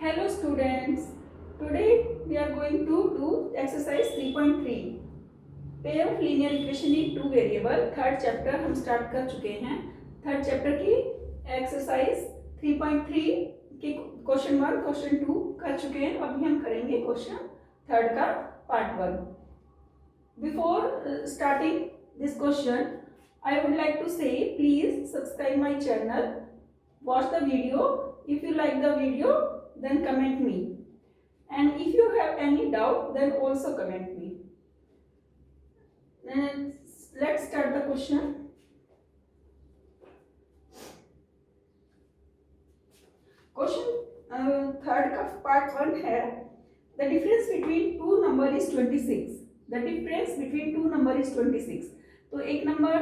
Hello students, today we are going to do exercise 3.3 pair of linear equation in two variable. Third chapter हम start कर चुके हैं. Third chapter की exercise 3.3 के question 1 question 2 कर चुके हैं. अभी हम करेंगे क्वेश्चन थर्ड का part 1. Before starting this question I would like to say please subscribe my channel, watch the video. If you like the video, then comment me, and if you have any doubt, then also comment me. Let's start the question. Question third का part 1 है the difference between two number is 26. The difference between two number is 26. तो एक number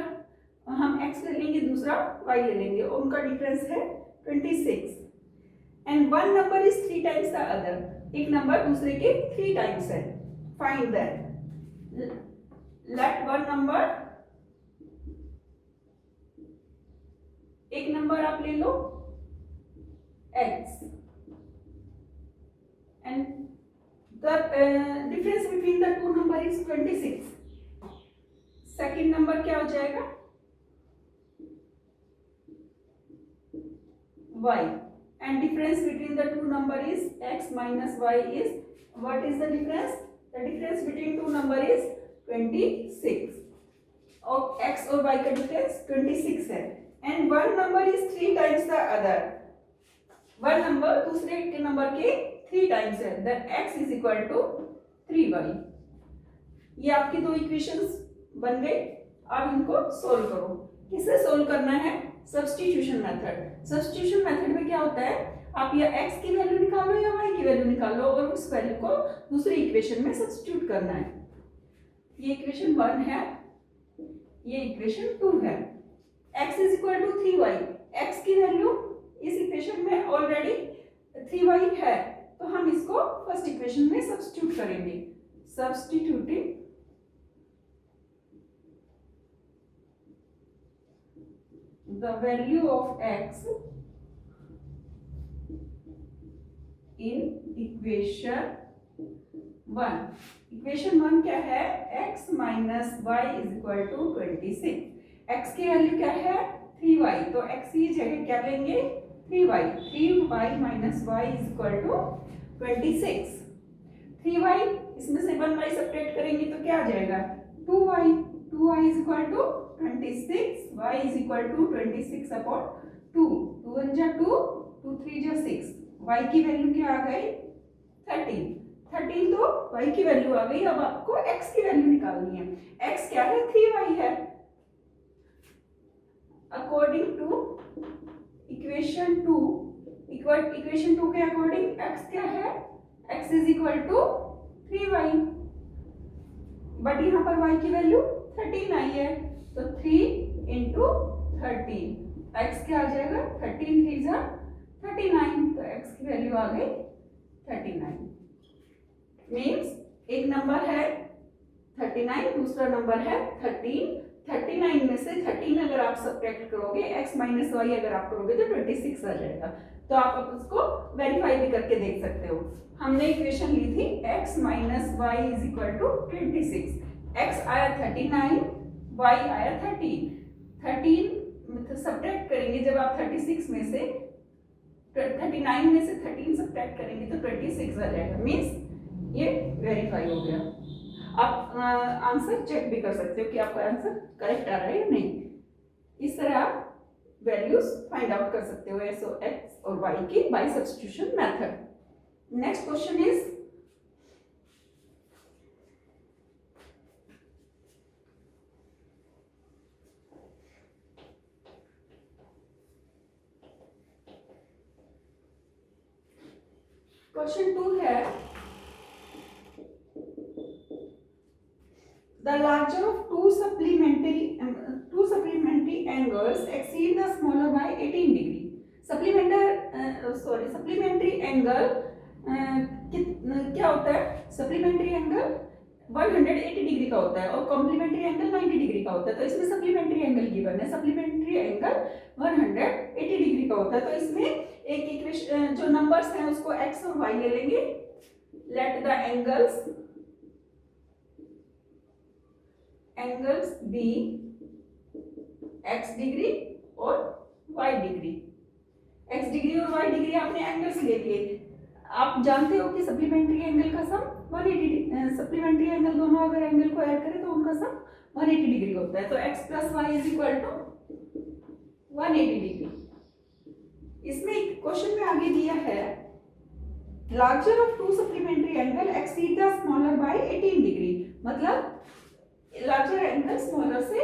हम x ले लेंगे, दूसरा y ले लेंगे, उनका डिफरेंस है 26. And one number is 3 times the other. एक नंबर दूसरे के 3 times है. Find that. Let one number, एक नंबर आप ले लो x, and the difference between the two number is 26. Second number क्या हो जाएगा y, and difference between the two number is x minus y is, what is the difference? The difference between two number is 26. और x और y का difference 26 है. and one number is 3 times the other. one number दूसरे के number के 3 times है. then x is equal to 3y. ये आपकी दो इक्वेशंस बन गई. अब इनको सोल्व करो. किससे सोल्व करना है? Substitution method. सब्स्टिट्यूशन मेथड में क्या होता है, आप या x की वैल्यू निकालो या y की वैल्यू निकालो और उस वैल्यू को दूसरी इक्वेशन में सब्स्टिट्यूट करना है. ये इक्वेशन 1 है, ये इक्वेशन 2 है. x is equal to 3y. x की वैल्यू इस इक्वेशन में ऑलरेडी 3y है, तो हम इसको फर्स्ट इक्वेशन में सब्स्टिट्यूट करेंगे. Substituting the value of x in equation 1. Equation 1 क्या है? x minus y is equal to 26. x की वैल्यू क्या है? 3y. तो x की जगह क्या लेंगे? 3y. 3y minus y is equal to 26. 3y इसमें से 1y सब्ट्रैक्ट करेंगे तो क्या आ जाएगा? 2y. 2y is equal to 26. y is equal to 26 upon 2. 2 1 जा 2, 2 3 जा 6. y की वैल्यू क्या आ गई? 13. 13 तो y की वैल्यू आ गई. अब आपको x की वैल्यू निकालनी है. x क्या है? 3y है. अकॉर्डिंग टू इक्वेशन 2, इक्वेशन 2 के अकॉर्डिंग x क्या है? x is equal to 3y. But यहाँ पर y की वैल्यू 13 आई है, तो 3 इंटू 13. x क्या आ जाएगा? 13 3 जा 39. तो x की वैल्यू आ गई 39. मीन्स एक नंबर है 39, दूसरा नंबर है 13. 39 में से 13 अगर आप सब्ट्रैक्ट करोगे, x माइनस वाई अगर आप करोगे तो 26 आ जाएगा. तो आप उसको वेरीफाई भी करके देख सकते हो. हमने इक्वेशन ली थी x minus y is equal to 26. x आया 39, y आया 13. 13 सब्ट्रैक्ट करेंगे जब आप 36 में से 39 में से 13 सब्ट्रैक्ट करेंगे तो 26 आ जाएगा. मीन्स ये वेरीफाई हो गया. आप आंसर चेक भी कर सकते हो कि आपका आंसर करेक्ट आ रहा है या नहीं. इस तरह आप वैल्यूज फाइंड आउट कर सकते हो x और y की by substitution method. Next question is question 2 है the larger of two supplementary angles exceed the smaller by 18 degree. supplementary angle क्या होता है? supplementary angle 180 डिग्री का होता है और कॉम्प्लीमेंट्री एंगल 90 डिग्री का होता है. तो इसमें सप्लीमेंट्री एंगल गिवन है. सप्लीमेंट्री एंगल 180 डिग्री का होता है. तो इसमें एक इक्वेशन जो नंबर्स हैं उसको x और y ले लेंगे. Let the angles be x degree और y डिग्री. x डिग्री और y डिग्री आपने एंगल्स ले लिए. आप जानते हो कि सप्लीमेंट्री एंगल का सम 180, सप्लीमेंट्री एंगल दोनों अगर एंगल को ऐड करें तो उनका सम 180 डिग्री होता है. तो x plus y is equal to 180 degree. इसमें क्वेश्चन में आगे दिया है larger of two supplementary angle exceed the smaller by 18 degree. मतलब लार्जर एंगल स्मॉलर से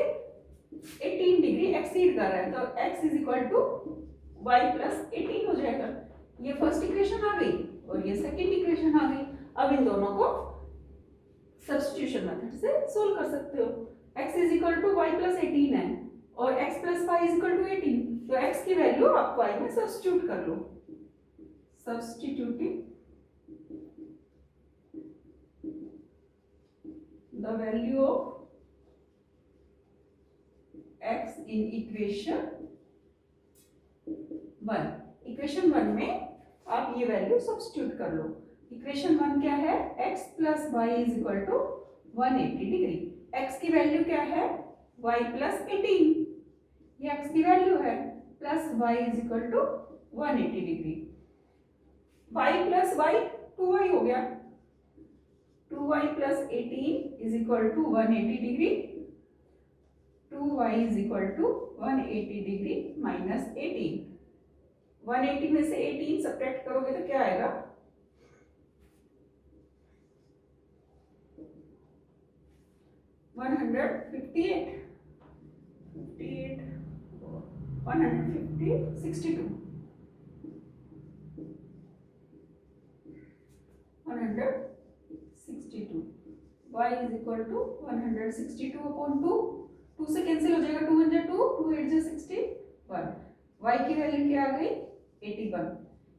18 डिग्री एक्सीड कर रहा है. तो x is equal to y plus 18 हो जाएगा. ये फर्स्ट इक्वेशन आ गई और ये सेकंड इक्वेशन आ गई. अब इन दोनों को सब्स्टिट्यूशन मेथड से सोल्व कर सकते हो. x is equal to y plus 18 है और x plus y is equal to 18. तो x की वैल्यू आप y में सब्स्टिट्यूट कर लो. Substituting the value of x in equation 1. Equation 1 में आप ये वैल्यू सब्स्टिट्यूट कर लो. इक्वेशन 1 क्या है? x plus y is equal to 180 degree. x की वैल्यू क्या है? y plus 18. ये x की वैल्यू है. Plus y is equal to 180 degree. y plus y 2y हो गया. 2y plus 18 is equal to 180 degree. 2y is equal to 180 degree minus 18. 180 में से 18 सब्ट्रैक्ट करोगे तो क्या आएगा? 158 150 62 162. y is equal to 162 upon 2. 2 से कैंसिल हो जाएगा. 2 1 2, 2 8 61. y की वैल्यू क्या आ गई? 81.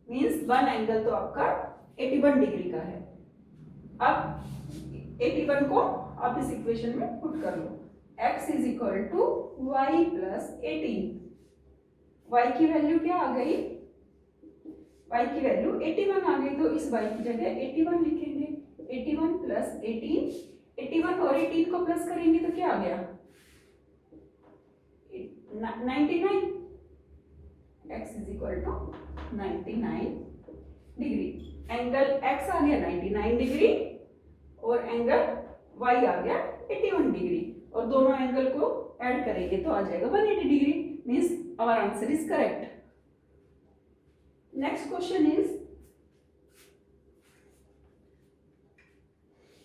मीन्स वन एंगल तो आपका 81 डिग्री का है. अब 81 को आप इस इक्वेशन में पुट कर लो. x is equal to y plus 18. y की वैल्यू क्या आ गई? y की वैल्यू 81 आ गई. तो इस y की जगह 81 लिखेंगे. 81 प्लस 18. 81 और 18 को प्लस करेंगे तो क्या आ गया? 99. x is equal to 99 degree. Angle x आ गया 99 डिग्री और एंगल y आ गया 81 डिग्री. और दोनों एंगल को ऐड करेंगे तो आ जाएगा 180 degree. Means our answer is correct. Next question is,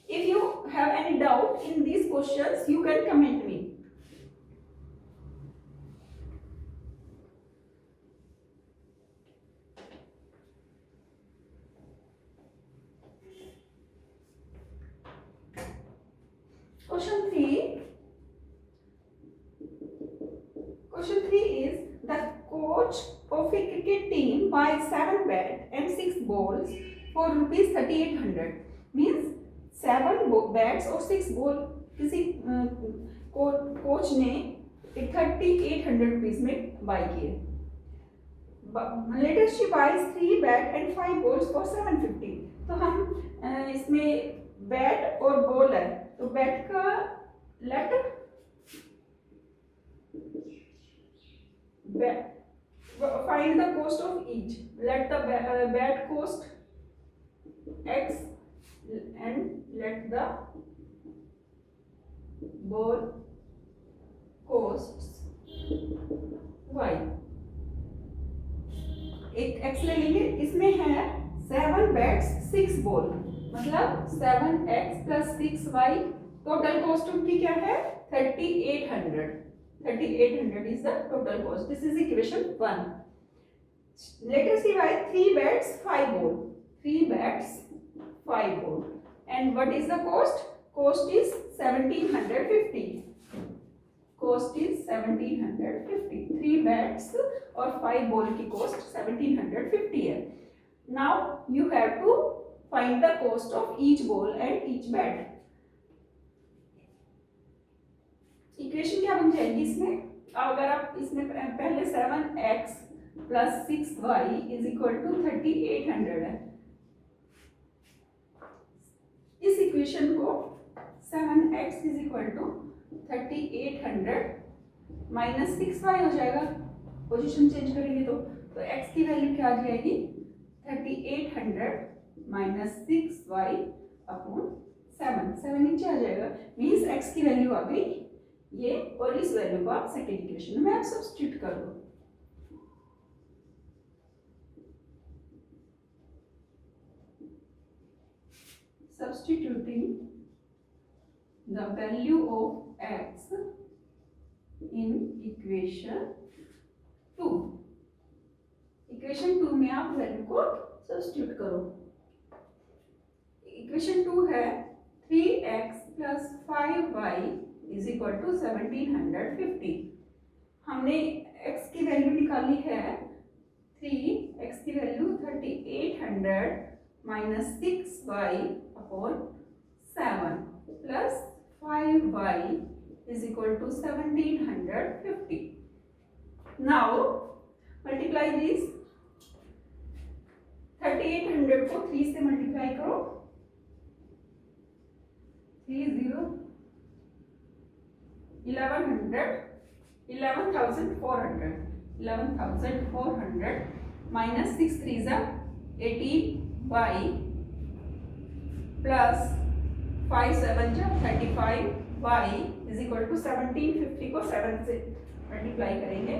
if you have any doubt in these questions you can comment me. Question 3 is the coach of a cricket team buys 7 bat and 6 balls for rupees 3800. Means 7 bats और 6 ball किसी coach ने 3800 rupees में buy किए. Later she buys 3 bat and 5 balls for 750. तो हम इसमें bat और ball है तो बैट का late find the cost of each. Let the bat cost x and let the ball costs y. एक x ले लेंगे. इसमें है 7 बैट्स 6 बॉल मतलब 7x plus 6y. Total cost उनकी क्या है? 3800. 3800 is the total cost. This is equation 1. Let us see why 3 bats 5 ball. 3 bats 5 ball. And what is the cost? Cost is 1750. Cost is 1750. 3 bats और 5 ball की cost 1750 है. Now you have to find the cost of each ball and each bat. Equation क्या बन जाएगी इसमें? अगर आप इसमें पहले 7x plus 6y is equal to 3800 है। इस इक्वेशन को 7x is equal to 3800 minus 6y हो जाएगा, पोजीशन चेंज करेंगे तो x की वैल्यू क्या आ जाएगी 3800 माइनस 6y अपॉन 7 नीचे आ जाएगा, मीन्स x की वैल्यू आ गई ये, और इस वैल्यू को आप सेकेंड इक्वेशन में आप सब्स्टिट्यूट कर दो। Substituting the value of x in equation 2, equation 2 में आप वैल्यू को सब्स्टिट्यूट करो। इक्वेशन 2 है 3x plus 5y is equal to 1750। हमने x की वैल्यू निकाली है 3x की value 3800 minus 6y upon 7 plus 5y is equal to 1750। Now multiply this, 3800 को 3 से मल्टीप्लाई करो, 11,400 minus 6 3 18y plus 5 7 35y is equal to 1750 को 7 से मल्टीप्लाई करेंगे,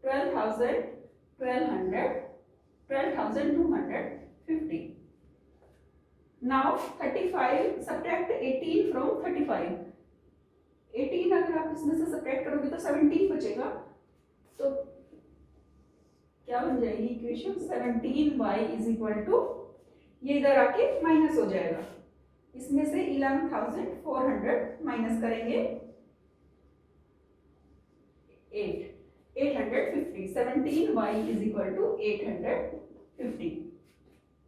12,250। Now 35 subtract 18 from 35, 18 अगर आप इसमें से सब्ट्रैक्ट करोगे तो 17 बचेगा, तो क्या बन जाएगी equation 17y is equal to, ये इधर आके माइनस हो जाएगा, इसमें से 11,400 माइनस करेंगे 850, 17y is equal to 850.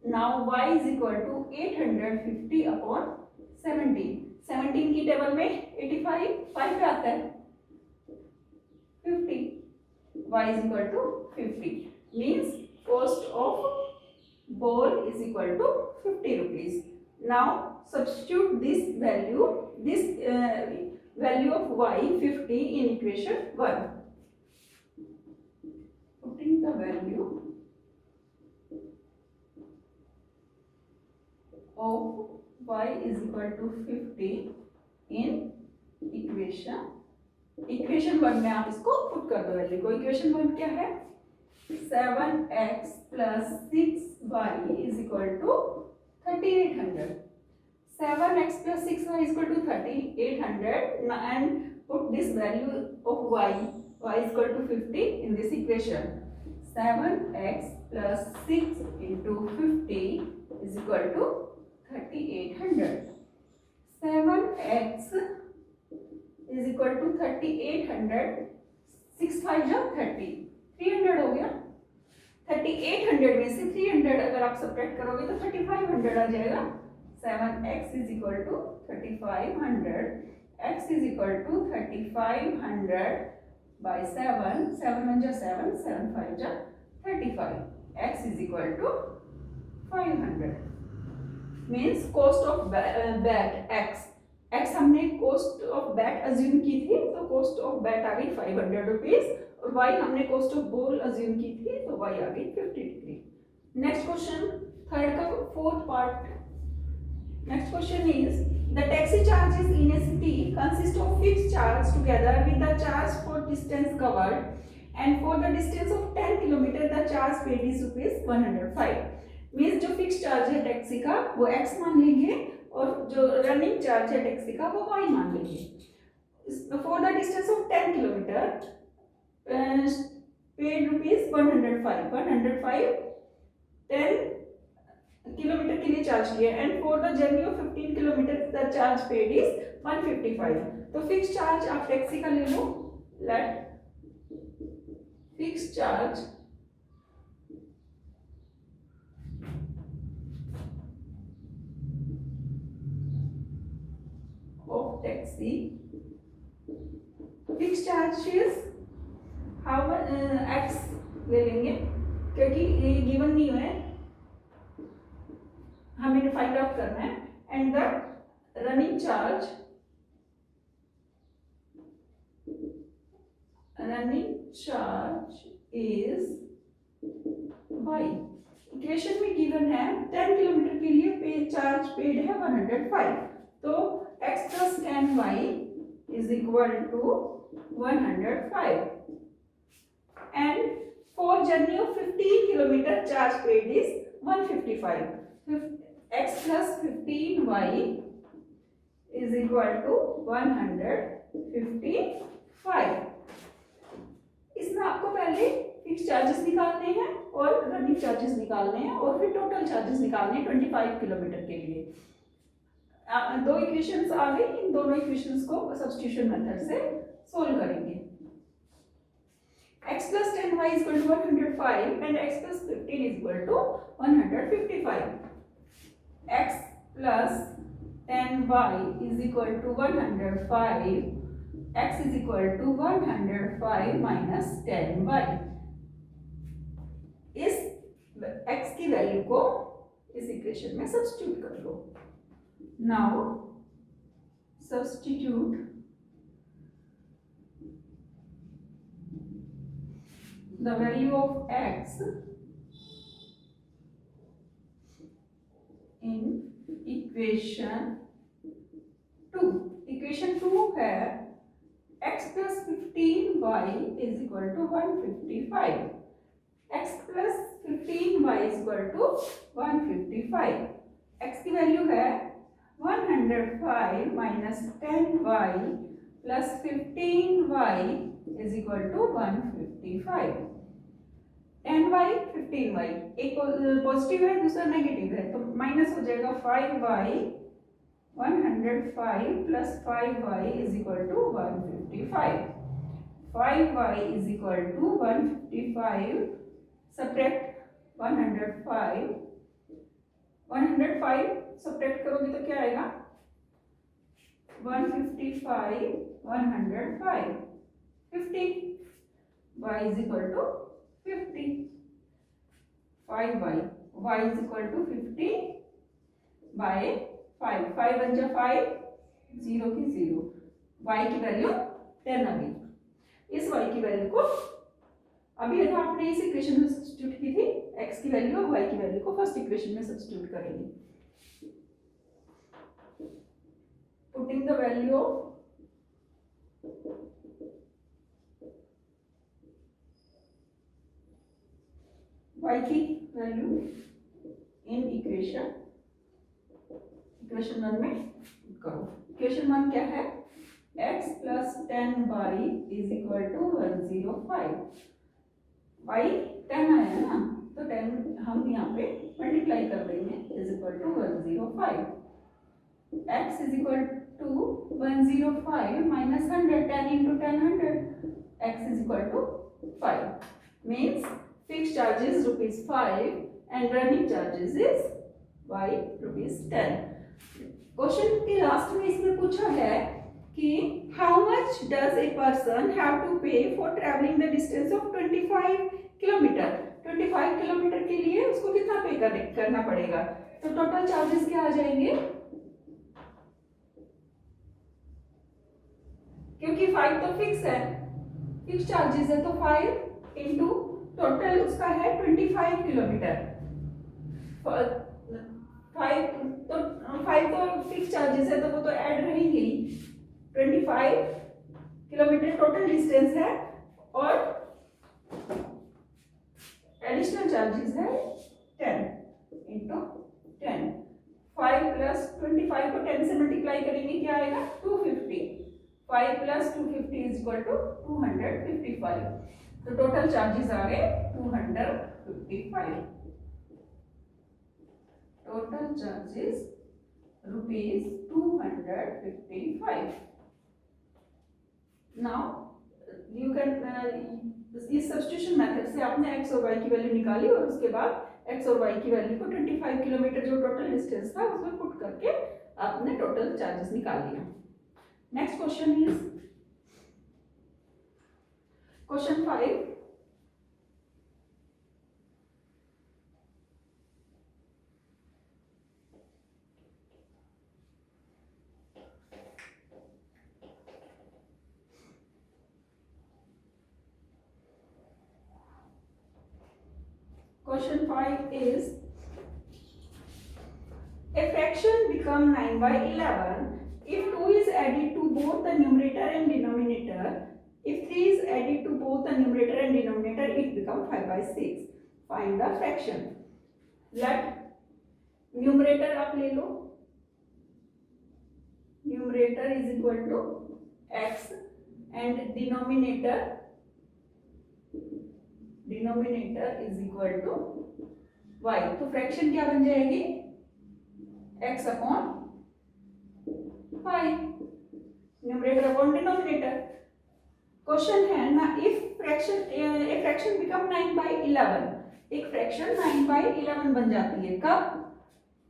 Now y is equal to 850 upon 17. 17 की टेबल में 85 5 पे आता है 50. y is equal to 50. Means cost of ball is equal to 50 rupees. Now substitute this value of y 50 in equation 1. Putting the value of y is equal to 50 in equation 1 में आप इसको put कर दो value को। Equation 1 क्या है 7x plus 6y is equal to 3800, 7x plus 6y is equal to 3800 and put this value of y is equal to 50 in this equation. 7x plus 6 into 50 is equal to 3800. 7x is equal to 3800, 6 5 जा 30, 300 हो गया। 3800 में से 300 अगर आप subtract करोगे तो 3500 आ जाएगा। 7x is equal to 3500, x is equal to 3500 by 7, 7 1 जा 7, 7 5 जा 35, x is equal to 500. Means cost of bat x हमने cost of bat assume की थी तो cost of bat आ गई 500 rupees, और y हमने cost of ball assume की थी तो y आ गई 50 degree. Next question, थर्ड का fourth part. Next question is, the taxi charges in a city consist of fixed charge together with the charge for distance covered, and for the distance of 10 km the charge paid is ₹105. Means जो fix charge है taxi का वो x मान लेंगे और जो running charge है taxi का वो y मान लेंगे. For the distance of 10 kilometre paid ₹105 10 kilometre के लिए चार्ज किया, and for the journey of 15 kilometre the charge paid is 155. तो फिक्स चार्ज आप टैक्सी का ले लो, let fix charge of taxi charge is how x ले लेंगे क्योंकि ये गिवन नहीं है, हमें फाइंड आउट करना है। And the running charge is y। Equation में गिवन है 10 किलोमीटर के लिए चार्ज पेड है 105, तो x plus 10y is equal to 105 and for journey of 15 kilometer charge paid is 155. X plus 15y is equal to 155। इसमें आपको पहले fix charges निकालने हैं और रनिंग चार्जेस निकालने हैं और फिर टोटल चार्जेस निकालने हैं 25 किलोमीटर के लिए। दो इक्वेशंस आ गई, इन दोनों इक्वेशंस को सब्स्टिट्यूशन मेथड से सोल्व करेंगे। x plus 10y is equal to 105 and x plus 15 is equal to 155. x plus 10y is equal to 105, x is equal to 105 minus 10y। इस x की वैल्यू को इस equation में substitute कर लो। Now substitute the value of x in equation 2। Equation 2 है x plus 15y is equal to 155। x plus 15y is equal to 155। x की value है 105 minus 10y plus 15y is equal to 155। 10y 15y, एक positive है दूसरा negative है, तो minus हो जाएगा 5y 105 plus 5y is equal to 155। 5y is equal to 155, subtract 105, 105 subtract करोगे तो क्या आएगा 155 105 50, y is equal to 50, 5y, y is equal to 50 by 5, 5 बन जा 5, 0 की 0, y की वैल्यू 10 आ गई। इस y की वैल्यू को अभी आपने इस इक्वेशन में सब्स्टिट्यूट की थी, x की वैल्यू और y की वैल्यू को फर्स्ट इक्वेशन में सब्स्टिट्यूट करेंगे। Putting the value of y की वैल्यू इन इक्वेशन 1 में करो। इक्वेशन 1 क्या है, x plus 10y is equal to 105। y 10 आया है ना, तो 10 हम यहाँ पे मल्टीप्लाई कर देंगे is equal to 105। x is equal to 105 minus 100, 10 into 10 100, x is equal to 5, means fixed charges ₹5 and running charges is y ₹10। Question के लास्ट में इसमें पूछा है कि how much does a person have to pay for travelling the distance of 25 kilometre. 25 kilometre के लिए उसको कितना पे करना पड़ेगा, तो टोटल चार्जेस क्या आ जाएंगे, क्योंकि 5 तो फिक्स है, फिक्स चार्जेस है, तो 5 इंटू टोटल उसका है 25 किलोमीटर। 5 तो फिक्स चार्जेस है तो वो तो ऐड रहेंगे ही। 25 किलोमीटर टोटल डिस्टेंस है और एडिशनल चार्जेस है 10 इंटू 10। 5 प्लस 25 को 10 से मल्टीप्लाई करेंगे क्या आएगा 250। 5 प्लस 250 इज इक्वल टू 255, तो टोटल चार्जेस आ गए 255। Total charges ₹255। Now you can इस सब्स्टिट्यूशन मेथड से आपने x और y की वैल्यू निकाली और उसके बाद x और y की वैल्यू को 25 किलोमीटर जो टोटल डिस्टेंस था उसमें पुट करके आपने टोटल चार्जेस निकाल लिया। Next question is question 5, question 5 is a fraction become 9 by 11 if 2 is added to both the numerator and denominator. If 3 is added to both the numerator and denominator, it become 5 by 6. Find the fraction. Let numerator आप ले लो, numerator is equal to x and denominator is equal to y. तो fraction क्या बन जाएगी? x upon 5, numerator upon denominator. Question है ना, if fraction become 9 by 11, एक fraction 9 by 11 बन जाती है कब?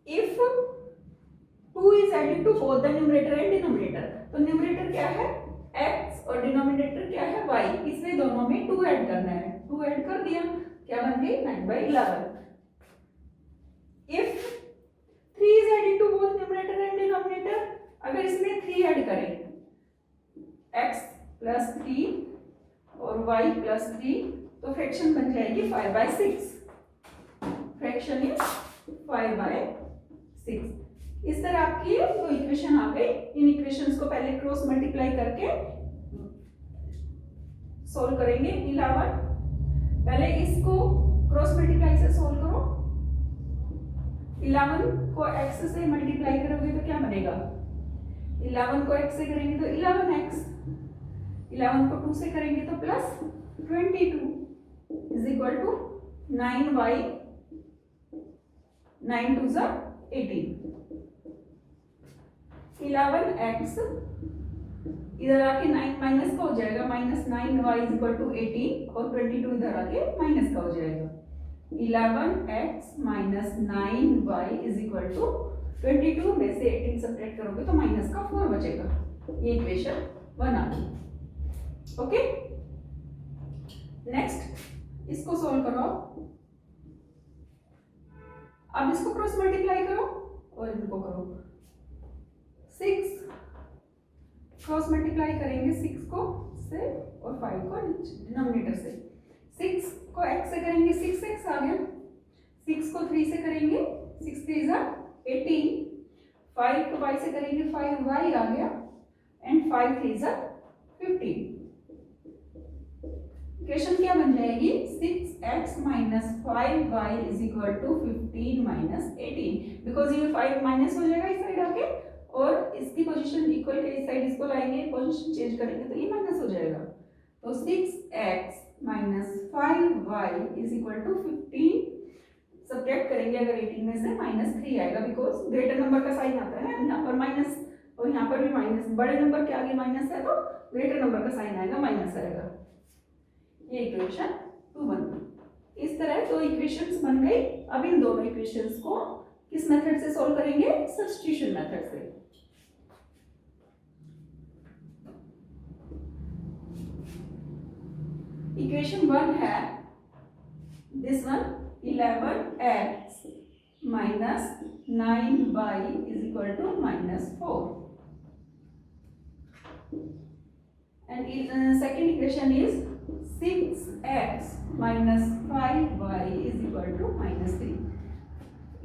If 2 is added to both the numerator and denominator. तो न्यूमरेटर क्या है? x और डिनोमिनेटर क्या है? y. इसमें दोनों में 2 ऐड करना है. 2 ऐड कर दिया, क्या बन गई? 9 by 11. If 3 is added to both numerator and denominator, अगर इसमें 3 ऐड करें, x plus 3 और y plus 3, तो फ्रैक्शन बन जाएगी 5 by 6. Fraction is 5 by 6. इस तरह आपकी दो इक्वेशन आ गई. इन इक्वेशंस को पहले क्रॉस मल्टीप्लाई करके सोल्व करेंगे. 11, पहले इसको क्रॉस मल्टीप्लाई से सोल्व करो. 11 को x से मल्टीप्लाई करोगे तो क्या बनेगा? 11 को x से करेंगे तो 11x, 11 को 2 से करेंगे तो plus 22 is equal to 9y, 9 2 ज़ा 18. 11x इधर आके 9 माइनस का हो जाएगा, minus 9y is equal to 18 और 22 इधर आके माइनस का हो जाएगा. 11x minus 9y is equal to 22 में से 18 सब्ट्रैक्ट करोगे तो माइनस का 4 बचेगा. ये इक्वेशन 1 आ गई. ओके, नेक्स्ट इसको सोल्व करो. अब इसको क्रॉस मल्टीप्लाई करो और इनको करो. 6 क्रॉस मल्टीप्लाई करेंगे 6 को से और 5 को डिनोमिनेटर से. 6 को x से करेंगे 6x आ गया. 6 को 3 से करेंगे 6 3 ज़ा 18. 5 को y से करेंगे 5y आ गया एंड 5 3 ज़ा 15. इक्वेशन क्या बन जाएगी? 6x minus 5y is equal to 15 minus 18. Because ये 5 माइनस हो जाएगा इस साइड आके और इसकी पोजीशन इक्वल के इस साइड इसको लाएंगे, पोजीशन चेंज करेंगे तो ये माइनस हो जाएगा. तो 6x minus 5y is equal to 15. Subtract करेंगे अगर 18 में से माइनस 3 आएगा, बिकॉज ग्रेटर नंबर का साइन आता है ना, यहाँ पर माइनस और यहाँ पर भी माइनस. बड़े नंबर के आगे माइनस है तो ग्रेटर नंबर का साइन आएगा, माइनस आएगा. ये इक्वेशन 2 बन गई. इस तरह दो इक्वेशंस बन गई. अब इन दोनों इक्वेशंस को किस मेथड से सॉल्व करेंगे? सब्स्टिट्यूशन मेथड से. इक्वेशन 1 है this one, 11x minus 9y is equal to minus 4. And second equation is 6x minus 5y is equal to minus 3.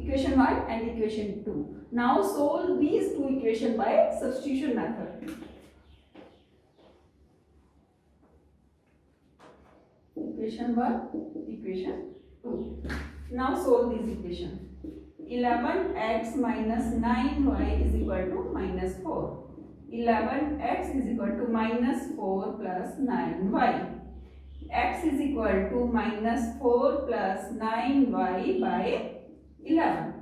Equation 1 and equation 2. Now solve these two equations by substitution method. Equation 1, equation 2. Now solve these equations. 11x minus 9y is equal to minus 4. 11x is equal to minus 4 plus 9y. X is equal to minus 4 plus 9y by 11.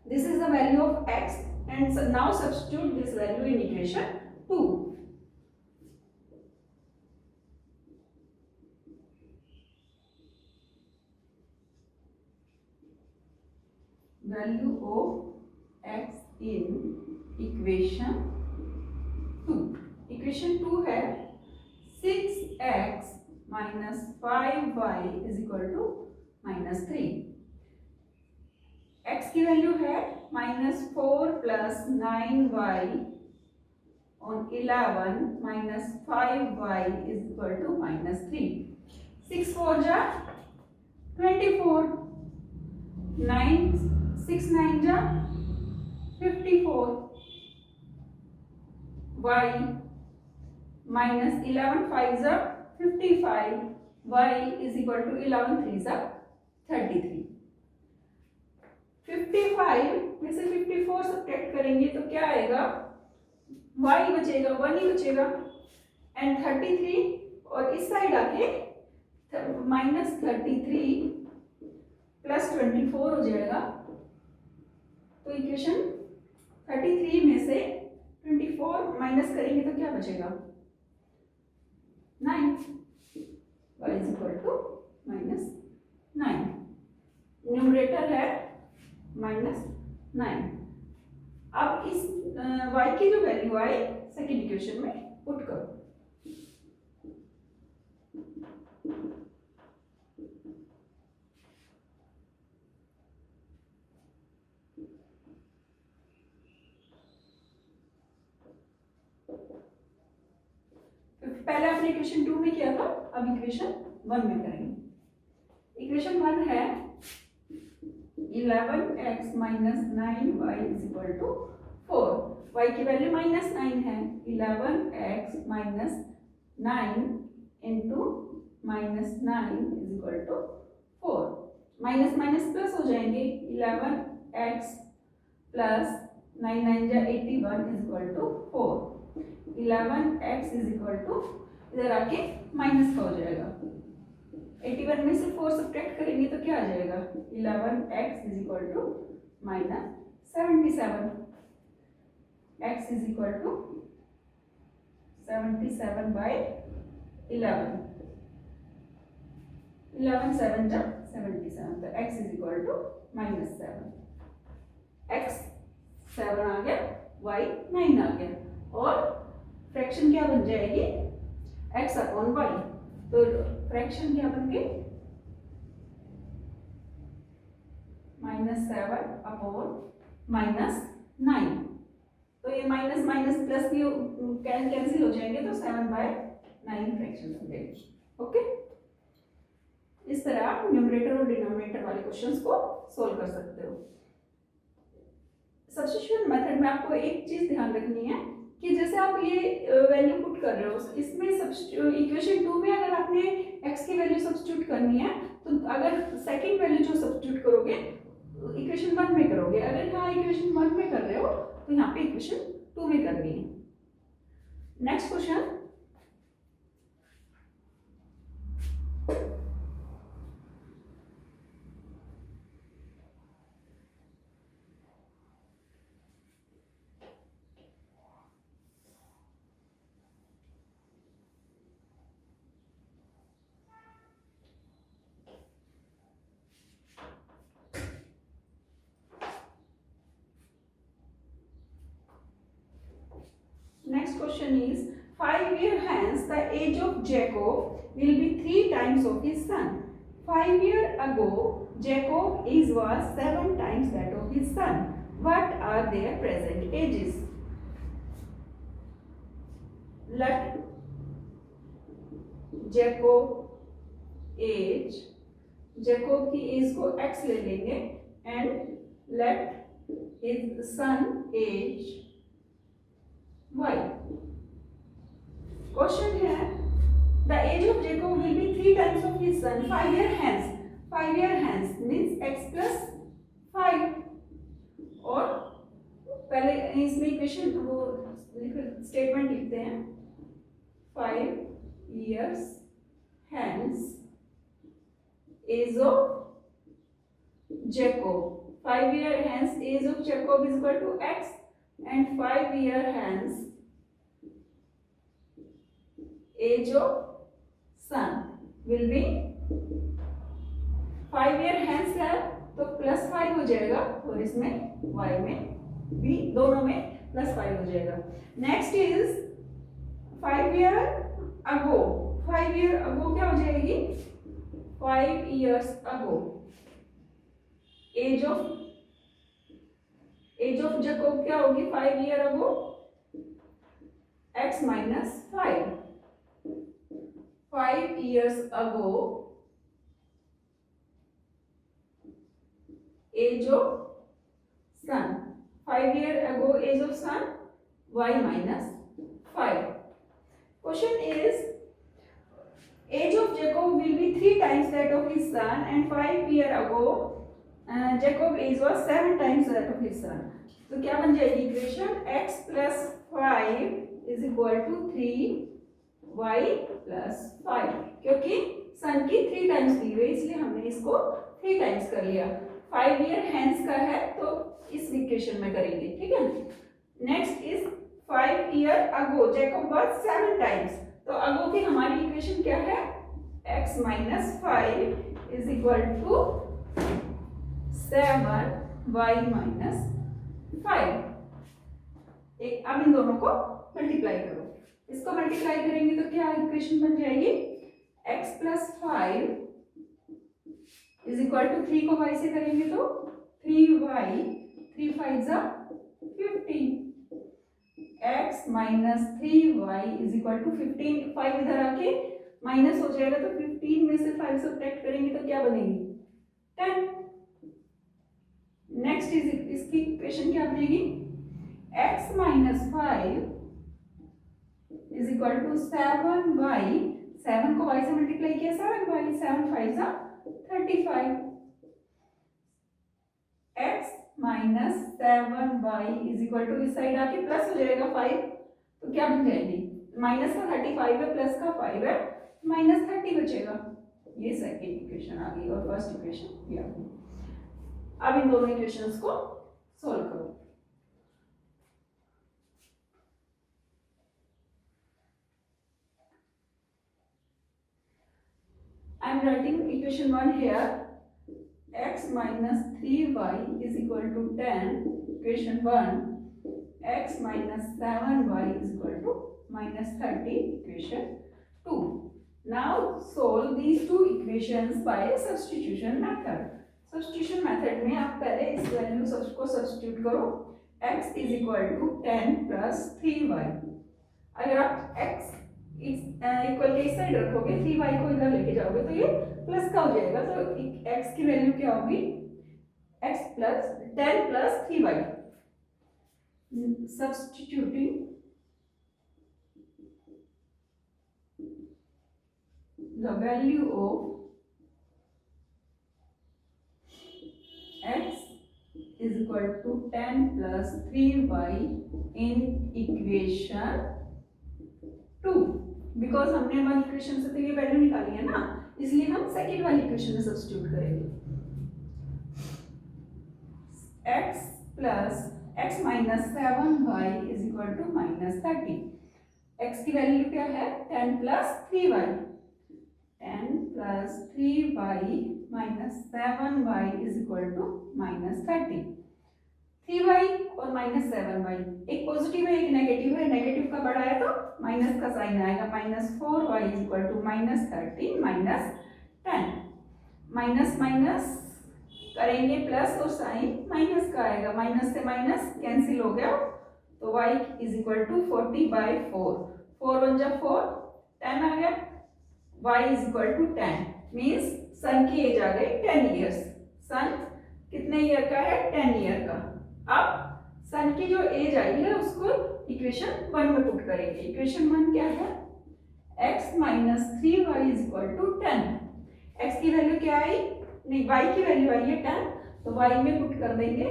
This is the value of x, and so now substitute this value in equation 2. Value of x in equation 2. Equation 2 है 6x minus 5y is equal to minus 3. x की value है minus 4 plus 9y on 11 minus 5y is equal to minus 3. 6 4 जा 24, 6 9 जा 54, y minus 11 5 जा 55, y is equal to 11 3 जा 33. 55 में से 54 subtract करेंगे तो क्या आएगा, y बचेगा, 1 ही बचेगा, एंड 33 और इस साइड आके माइनस 33 प्लस 24 हो जाएगा. तो इक्वेशन 33 में से 24 माइनस करेंगे तो क्या बचेगा, 9. y is equal to minus 9. Numerator है -9. अब इस y की जो वैल्यू आए सेकेंड इक्वेशन में पुट करो. पहले आपने इक्वेशन 2 में किया था, अब इक्वेशन 1 में करेंगे. इक्वेशन 1 है 11x minus 9y is equal to 4. y की वैल्यू -9 है. 11x minus 9 into -9 is equal to 4. Minus minus plus हो जाएंगे. 11x plus 9 9 जा 81 is equal to 4. 11x is equal to इधर आके माइनस का हो जाएगा. 81 में से 4 सब्ट्रैक्ट करेंगे तो क्या आ जाएगा, 11x is equal to minus 77. x is equal to 77 by 11. 11 7 जा 77, तो x is equal to -7. x 7 आ गया, y 9 आ गया, और फ्रैक्शन क्या बन जाएगी, x अपॉन y. तो फ्रैक्शन क्या बन गई, -7 अपॉन -9. तो ये माइनस माइनस प्लस भी कैंसिल हो जाएंगे, तो 7/9 फ्रैक्शन बन जाएगी. ओके, इस तरह आप न्यूमरेटर और डिनोमिनेटर वाले क्वेश्चंस को सोल्व कर सकते हो. सब्स्टिट्यूशन मेथड में आपको एक चीज ध्यान रखनी है कि जैसे आप ये वैल्यू पुट कर रहे हो, इसमें इक्वेशन 2 में अगर आपने x की वैल्यू सब्स्टिट्यूट करनी है, तो अगर सेकंड वैल्यू जो सब्स्टिट्यूट करोगे इक्वेशन 1 में करोगे. अगर यहाँ इक्वेशन 1 में कर रहे हो तो यहाँ पे इक्वेशन 2 में करनी है. Next question, next question is 5 years hence the age of Jacob will be 3 times of his son. 5 years ago Jacob age was 7 times that of his son. What are their present ages? Let Jacob age, Jacob की as को x ले लेंगे, and let his son age y. Question है the age of Jacob will be 3 times of his son 5 years hence. 5 years hence means x plus 5. और पहले इसमें equation वो statement लिखते हैं, 5 years hence age of Jacob. 5 years hence age of Jacob is equal to x, and 5 years hence age of son will be 5 years hence है तो +5 हो जाएगा, और इसमें y में भी दोनों में +5 हो जाएगा. Next is 5 years ago. 5 year ago क्या हो जाएगी, 5 years ago age of Jacob क्या होगी, 5 year ago x minus 5 years ago age of sun, 5 year ago age of sun y minus 5. Question is age of Jacob will be 3 times that of his son and 5 year ago Jacob age was 7 times that of his son. तो क्या बन जाएगी equation, x plus 5 is equal to 3y plus 5, क्योंकि सन की 3 times the हुई इसलिए हमने इसको 3 टाइम्स कर लिया. 5 ईयर हैंस का है तो इस इक्वेशन में करेंगे, ठीक है. Next is 5 year ago Jacob was 7 times, तो अगो की हमारी इक्वेशन क्या है, x minus 5 is equal to 7y minus 5. एक अब इन दोनों को मल्टीप्लाई करो, इसको मल्टीप्लाई करेंगे तो क्या इक्वेशन बन जाएगी, x plus 5 is equal to 3 को y से करेंगे तो 3y, 3 5 जा 15, x minus 3y is equal to 15. 5 इधर आके माइनस हो जाएगा तो 15 में से 5 सब्ट्रैक्ट करेंगे तो क्या बनेगी, 10. नेक्स्ट इज इसकी इक्वेशन क्या बनेगी, x minus 5 is equal to 7y, 7 को y से मल्टीप्लाई किया 7y, 7 5 जा 35, x minus 7y is equal to इस साइड आके प्लस हो जाएगा 5, तो क्या बन जाएगी, माइनस का 35 है प्लस का 5 है, माइनस 30 बचेगा. ये सेकेंड इक्वेशन आ गई और फर्स्ट इक्वेशन ये आ गई. अब इन दोनों इक्वेशंस को सोल्व करो. I am writing equation 1 here. X minus 3y is equal to 10. Equation 1. X minus 7y is equal to minus 30. Equation 2. Now solve these two equations by substitution method. Substitution method में आप पहले इस value को substitute करो. X is equal to 10 plus 3y. अगर आप x equal के इस साइड रखोगे, 3y को इधर लेके जाओगे तो ये प्लस का हो जाएगा, तो x की वैल्यू क्या होगी, x plus 10 plus 3y. Substituting the value of x is equal to 10 plus 3y in equation 2. Because हमने वन इक्वेशन से तो ये वैल्यू निकाली है ना, इसलिए हम सेकेंड वाली इक्वेशन में सब्स्टिट्यूट करेंगे. x plus x minus 7y is equal to minus 30. x की वैल्यू क्या है, 10 plus 3y, 10 plus 3y minus 7y is equal to minus 30. 3y और माइनस 7y, एक पॉजिटिव है एक नेगेटिव है, नेगेटिव का बड़ा है तो माइनस का साइन आएगा, minus 4y is equal to minus 30 minus 10. Minus minus करेंगे प्लस और साइन माइनस का आएगा, माइनस से माइनस कैंसिल हो गया तो y इज इक्वल टू 40/4, 4 1 जा 4, 10 आ गया, y is equal to 10 means son की एज आ गई 10 ईयर्स. सन कितने ईयर का है, 10 ईयर का. अब सन की जो एज आई है उसको इक्वेशन 1 में पुट करेंगे. इक्वेशन 1 क्या है, x minus 3y is equal to 10. x की वैल्यू क्या आई, नहीं y की वैल्यू आई है 10, तो y में पुट कर देंगे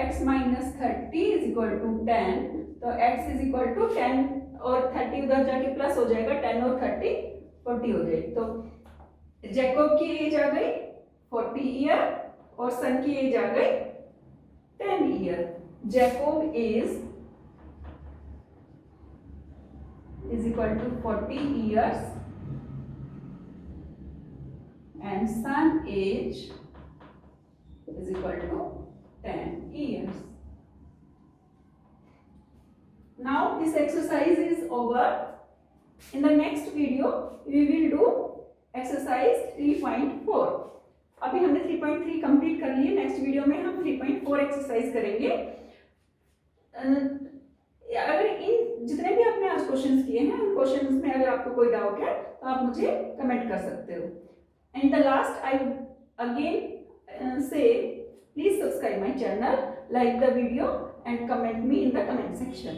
x minus 30 is equal to 10, तो x इज इक्वल टू 10 और 30 उधर जाके प्लस हो जाएगा, 10 और 30 40 हो जाएगी. तो जैकब की एज आ गई 40 ईयर और सन की एज आ गई 10 year. Jacob is equal to 40 years and son age is equal to 10 years. Now this exercise is over. In the next video we will do exercise 3.4. अभी हमने 3.3 कंप्लीट कर लिए. नेक्स्ट वीडियो में हम 3.4 एक्सरसाइज करेंगे. अगर इन जितने भी आपने आज क्वेश्चंस किए हैं उन क्वेश्चंस में अगर आपको कोई डाउट है तो आप मुझे कमेंट कर सकते हो. And the last I again say please subscribe my channel, like the video and comment me in the comment section.